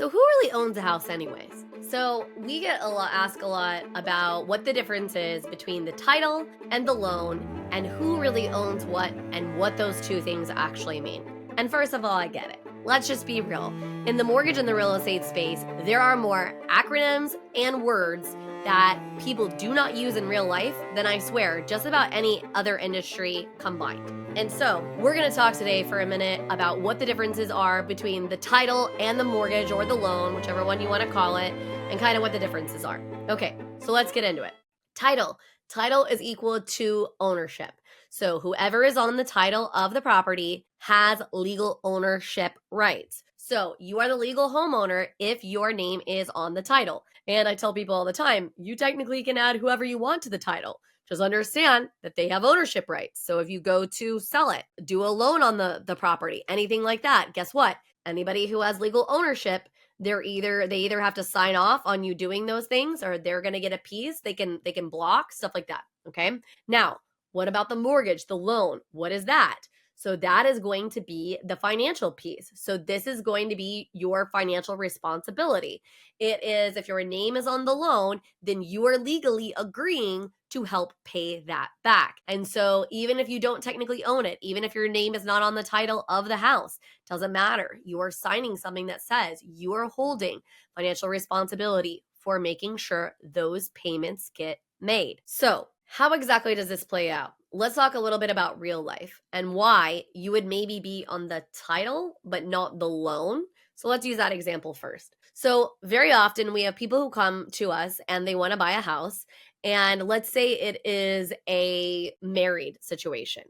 So who really owns a house anyways? So we get asked a lot about what the difference is between the title and the loan and who really owns what and what those two things actually mean. And first of all, I get it. Let's just be real. In the mortgage and the real estate space, there are more acronyms and words that people do not use in real life than I swear just about any other industry combined. And so, we're going to talk today for a minute about what the differences are between the title and the mortgage or the loan, whichever one you want to call it, and kind of what the differences are. Okay, so let's get into it. Title. Title is equal to ownership. So, whoever is on the title of the property has legal ownership rights. So, you are the legal homeowner if your name is on the title. And I tell people all the time, you technically can add whoever you want to the title. Just understand that they have ownership rights. So if you go to sell it, do a loan on the property, anything like that, guess what? Anybody who has legal ownership, they either have to sign off on you doing those things or they're going to get a piece. They can block stuff like that. Okay. Now, what about the mortgage, the loan? What is that? So that is going to be the financial piece. So this is going to be your financial responsibility. It is, if your name is on the loan, then you are legally agreeing to help pay that back. And so even if you don't technically own it, even if your name is not on the title of the house, doesn't matter. You are signing something that says you are holding financial responsibility for making sure those payments get made. So how exactly does this play out? Let's talk a little bit about real life and why you would maybe be on the title, but not the loan. So let's use that example first. So very often we have people who come to us and they want to buy a house. And let's say it is a married situation.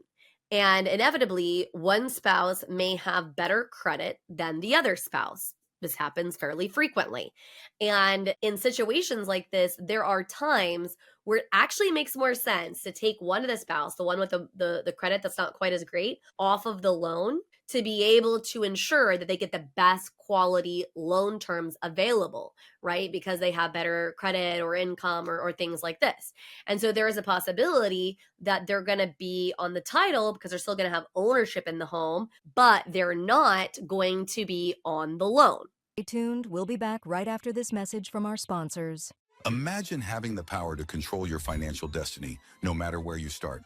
And inevitably, one spouse may have better credit than the other spouse. This happens fairly frequently. And in situations like this, there are times where it actually makes more sense to take one of the spouse, the one with the credit that's not quite as great, off of the loan to be able to ensure that they get the best quality loan terms available, right? Because they have better credit or income or things like this. And so there is a possibility that they're going to be on the title because they're still going to have ownership in the home, but they're not going to be on the loan. Stay tuned. We'll be back right after this message from our sponsors. Imagine having the power to control your financial destiny, no matter where you start.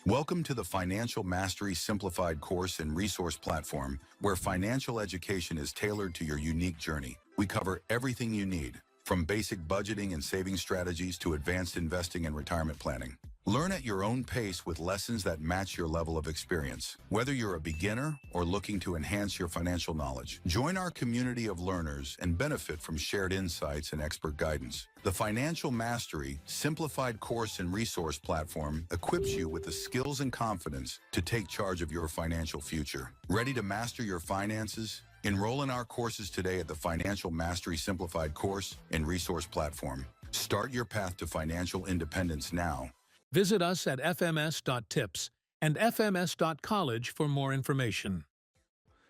Welcome to the Financial Mastery Simplified course and resource platform, where financial education is tailored to your unique journey. We cover everything you need, from basic budgeting and saving strategies to advanced investing and retirement planning. Learn at your own pace with lessons that match your level of experience. Whether you're a beginner or looking to enhance your financial knowledge, join our community of learners and benefit from shared insights and expert guidance. The Financial Mastery Simplified course and resource platform equips you with the skills and confidence to take charge of your financial future. Ready to master your finances? Enroll in our courses today at the Financial Mastery Simplified course and resource platform. Start your path to financial independence now. Visit us at fms.tips and fms.college for more information.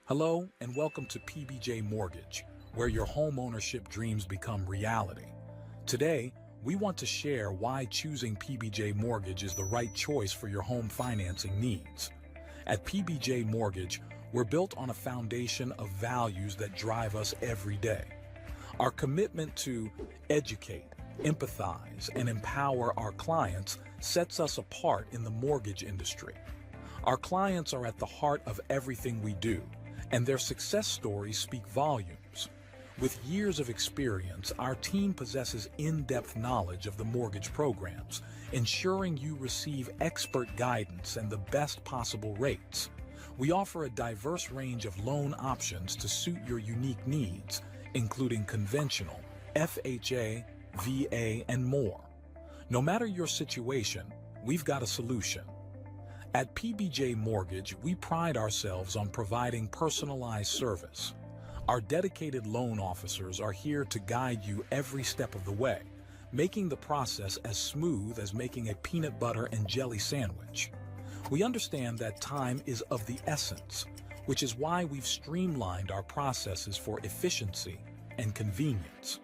Hello and welcome to PBJ Mortgage, where your home ownership dreams become reality. Today, we want to share why choosing PBJ Mortgage is the right choice for your home financing needs. At PBJ Mortgage, we're built on a foundation of values that drive us every day. Our commitment to educate, empathize, and empower our clients sets us apart in the mortgage industry. Our clients are at the heart of everything we do, and their success stories speak volumes. With years of experience, our team possesses in-depth knowledge of the mortgage programs, ensuring you receive expert guidance and the best possible rates. We offer a diverse range of loan options to suit your unique needs, including conventional, FHA, VA, and more. No matter your situation, we've got a solution. At PBJ Mortgage, we pride ourselves on providing personalized service. Our dedicated loan officers are here to guide you every step of the way, making the process as smooth as making a peanut butter and jelly sandwich. We understand that time is of the essence, which is why we've streamlined our processes for efficiency and convenience.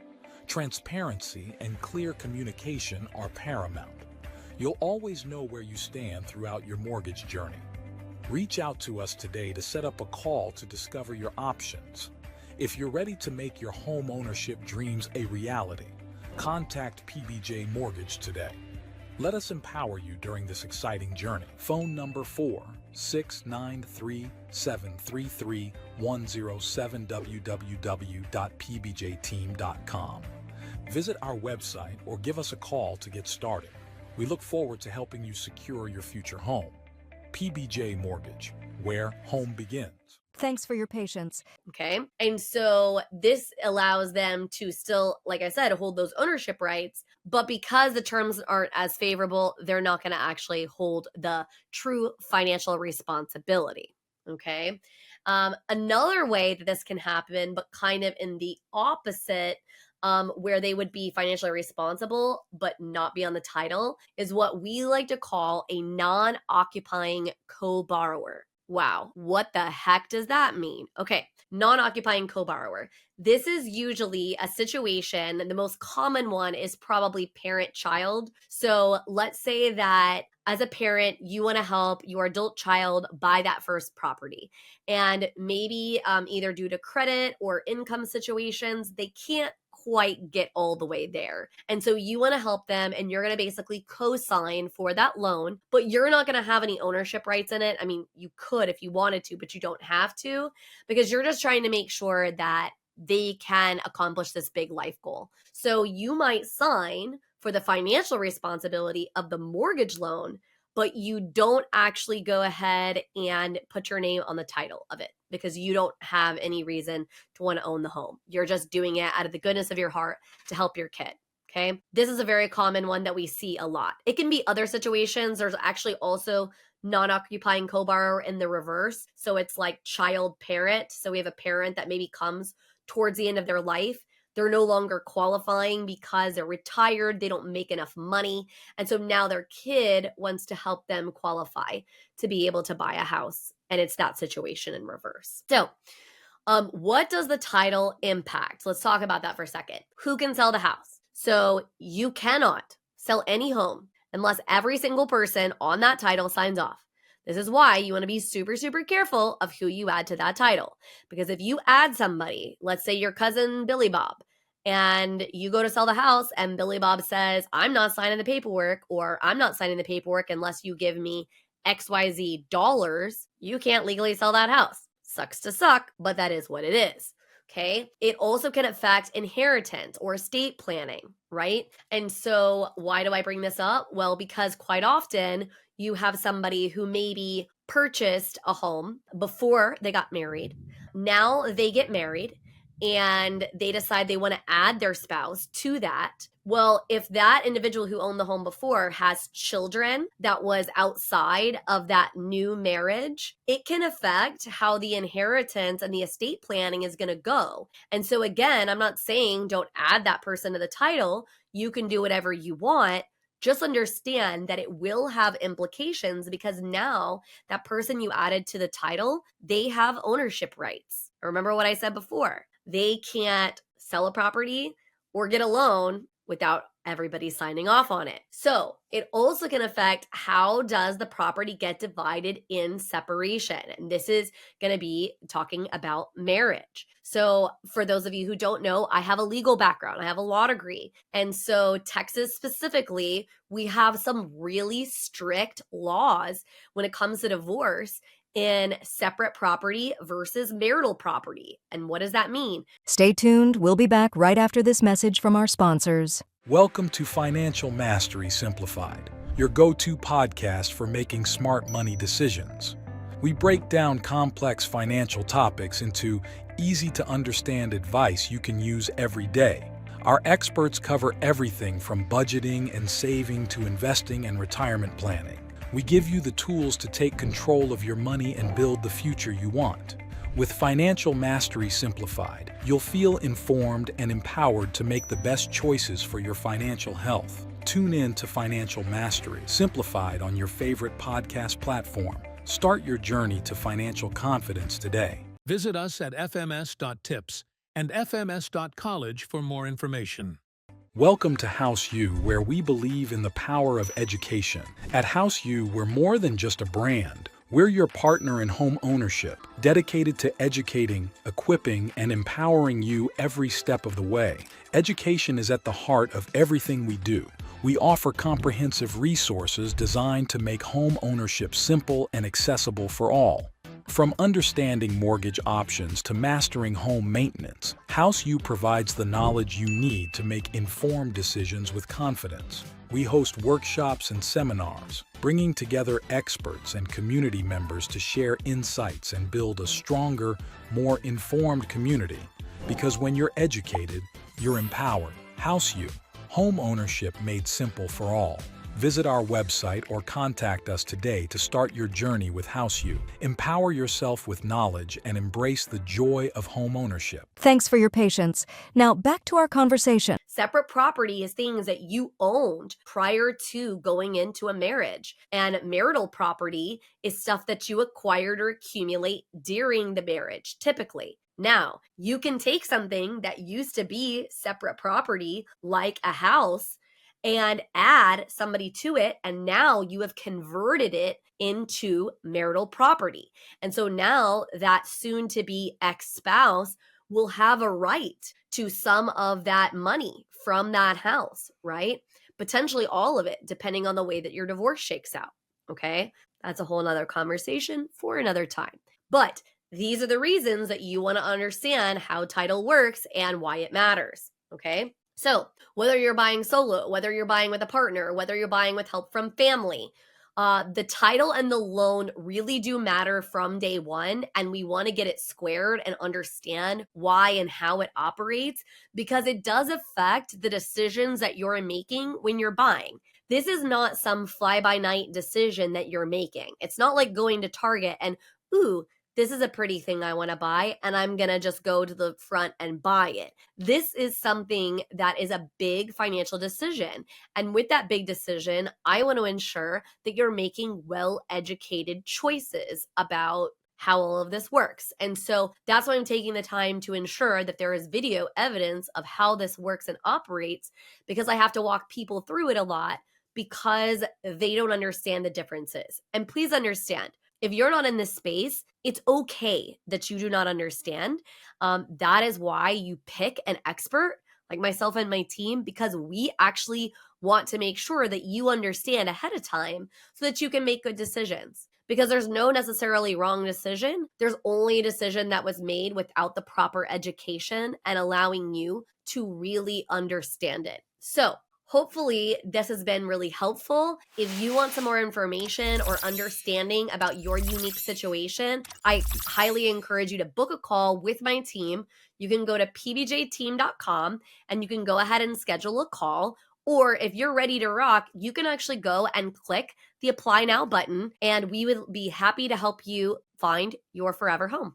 Transparency and clear communication are paramount. You'll always know where you stand throughout your mortgage journey. Reach out to us today to set up a call to discover your options. If you're ready to make your home ownership dreams a reality, contact PBJ Mortgage today. Let us empower you during this exciting journey. Phone number 4-693-733-107 www.pbjteam.com. Visit our website or give us a call to get started. We look forward to helping you secure your future home. PBJ Mortgage, where home begins. Thanks for your patience. Okay. And so this allows them to still, like I said, hold those ownership rights. But because the terms aren't as favorable, they're not going to actually hold the true financial responsibility. Okay. Another way that this can happen, but kind of in the opposite, where they would be financially responsible but not be on the title, is what we like to call a non-occupying co-borrower. Wow, what the heck does that mean? Okay, non-occupying co-borrower. This is usually a situation, the most common one is probably parent-child. So let's say that as a parent, you want to help your adult child buy that first property. And maybe either due to credit or income situations, they can't quite get all the way there. And so you want to help them and you're going to basically co-sign for that loan, but you're not going to have any ownership rights in it. I mean, you could if you wanted to, but you don't have to, because you're just trying to make sure that they can accomplish this big life goal. So you might sign for the financial responsibility of the mortgage loan, but you don't actually go ahead and put your name on the title of it because you don't have any reason to want to own the home. You're just doing it out of the goodness of your heart to help your kid. Okay. This is a very common one that we see a lot. It can be other situations. There's actually also non-occupying co-borrower in the reverse. So it's like child parent. So we have a parent that maybe comes towards the end of their life. They're no longer qualifying because they're retired. They don't make enough money. And so now their kid wants to help them qualify to be able to buy a house. And it's that situation in reverse. So what does the title impact? Let's talk about that for a second. Who can sell the house? So you cannot sell any home unless every single person on that title signs off. This is why you want to be super, super careful of who you add to that title. Because if you add somebody, let's say your cousin Billy Bob, and you go to sell the house and Billy Bob says, I'm not signing the paperwork, or I'm not signing the paperwork unless you give me XYZ dollars, you can't legally sell that house. Sucks to suck, but that is what it is. Okay. It also can affect inheritance or estate planning, right? And so why do I bring this up? Well, because quite often you have somebody who maybe purchased a home before they got married. Now they get married and they decide they want to add their spouse to that. Well, if that individual who owned the home before has children that was outside of that new marriage, it can affect how the inheritance and the estate planning is going to go. And so again, I'm not saying don't add that person to the title. You can do whatever you want. Just understand that it will have implications because now that person you added to the title, they have ownership rights. Remember what I said before. They can't sell a property or get a loan without everybody signing off on it. So it also can affect how does the property get divided in separation. And this is going to be talking about marriage. So for those of you who don't know, I have a legal background. I have a law degree. And so Texas specifically, we have some really strict laws when it comes to divorce in separate property versus marital property. And what does that mean? Stay tuned. We'll be back right after this message from our sponsors. Welcome to Financial Mastery Simplified, your go-to podcast for making smart money decisions. We break down complex financial topics into easy-to-understand advice you can use every day. Our experts cover everything from budgeting and saving to investing and retirement planning. We give you the tools to take control of your money and build the future you want. With Financial Mastery Simplified, you'll feel informed and empowered to make the best choices for your financial health. Tune in to Financial Mastery Simplified on your favorite podcast platform. Start your journey to financial confidence today. Visit us at fms.tips and fms.college for more information. Welcome to House U, where we believe in the power of education. At House U, we're more than just a brand. We're your partner in home ownership, dedicated to educating, equipping, and empowering you every step of the way. Education is at the heart of everything we do. We offer comprehensive resources designed to make home ownership simple and accessible for all. From understanding mortgage options to mastering home maintenance, HouseU provides the knowledge you need to make informed decisions with confidence. We host workshops and seminars, bringing together experts and community members to share insights and build a stronger, more informed community. Because when you're educated, you're empowered. HouseU, home ownership made simple for all. Visit our website or contact us today to start your journey with HouseU. Empower yourself with knowledge and embrace the joy of home ownership. Thanks for your patience. Now back to our conversation. Separate property is things that you owned prior to going into a marriage. And marital property is stuff that you acquired or accumulate during the marriage, typically. Now, you can take something that used to be separate property, like a house, and add somebody to it, and now you have converted it into marital property. And so now that soon-to-be ex-spouse will have a right to some of that money from that house, right? Potentially all of it, depending on the way that your divorce shakes out, okay? That's a whole nother conversation for another time. But these are the reasons that you want to understand how title works and why it matters, okay? So whether you're buying solo, whether you're buying with a partner, whether you're buying with help from family, the title and the loan really do matter from day one, and we want to get it squared and understand why and how it operates, because it does affect the decisions that you're making when you're buying. This is not some fly-by-night decision that you're making. It's not like going to Target and, ooh, this is a pretty thing I want to buy, and I'm going to just go to the front and buy it. This is something that is a big financial decision. And with that big decision, I want to ensure that you're making well-educated choices about how all of this works. And so that's why I'm taking the time to ensure that there is video evidence of how this works and operates, because I have to walk people through it a lot because they don't understand the differences. And please understand, if you're not in this space, it's okay that you do not understand. That is why you pick an expert like myself and my team, because we actually want to make sure that you understand ahead of time so that you can make good decisions. Because there's no necessarily wrong decision. There's only a decision that was made without the proper education and allowing you to really understand it. So hopefully this has been really helpful. If you want some more information or understanding about your unique situation, I highly encourage you to book a call with my team. You can go to pbjteam.com and you can go ahead and schedule a call. Or if you're ready to rock, you can actually go and click the Apply Now button, and we would be happy to help you find your forever home.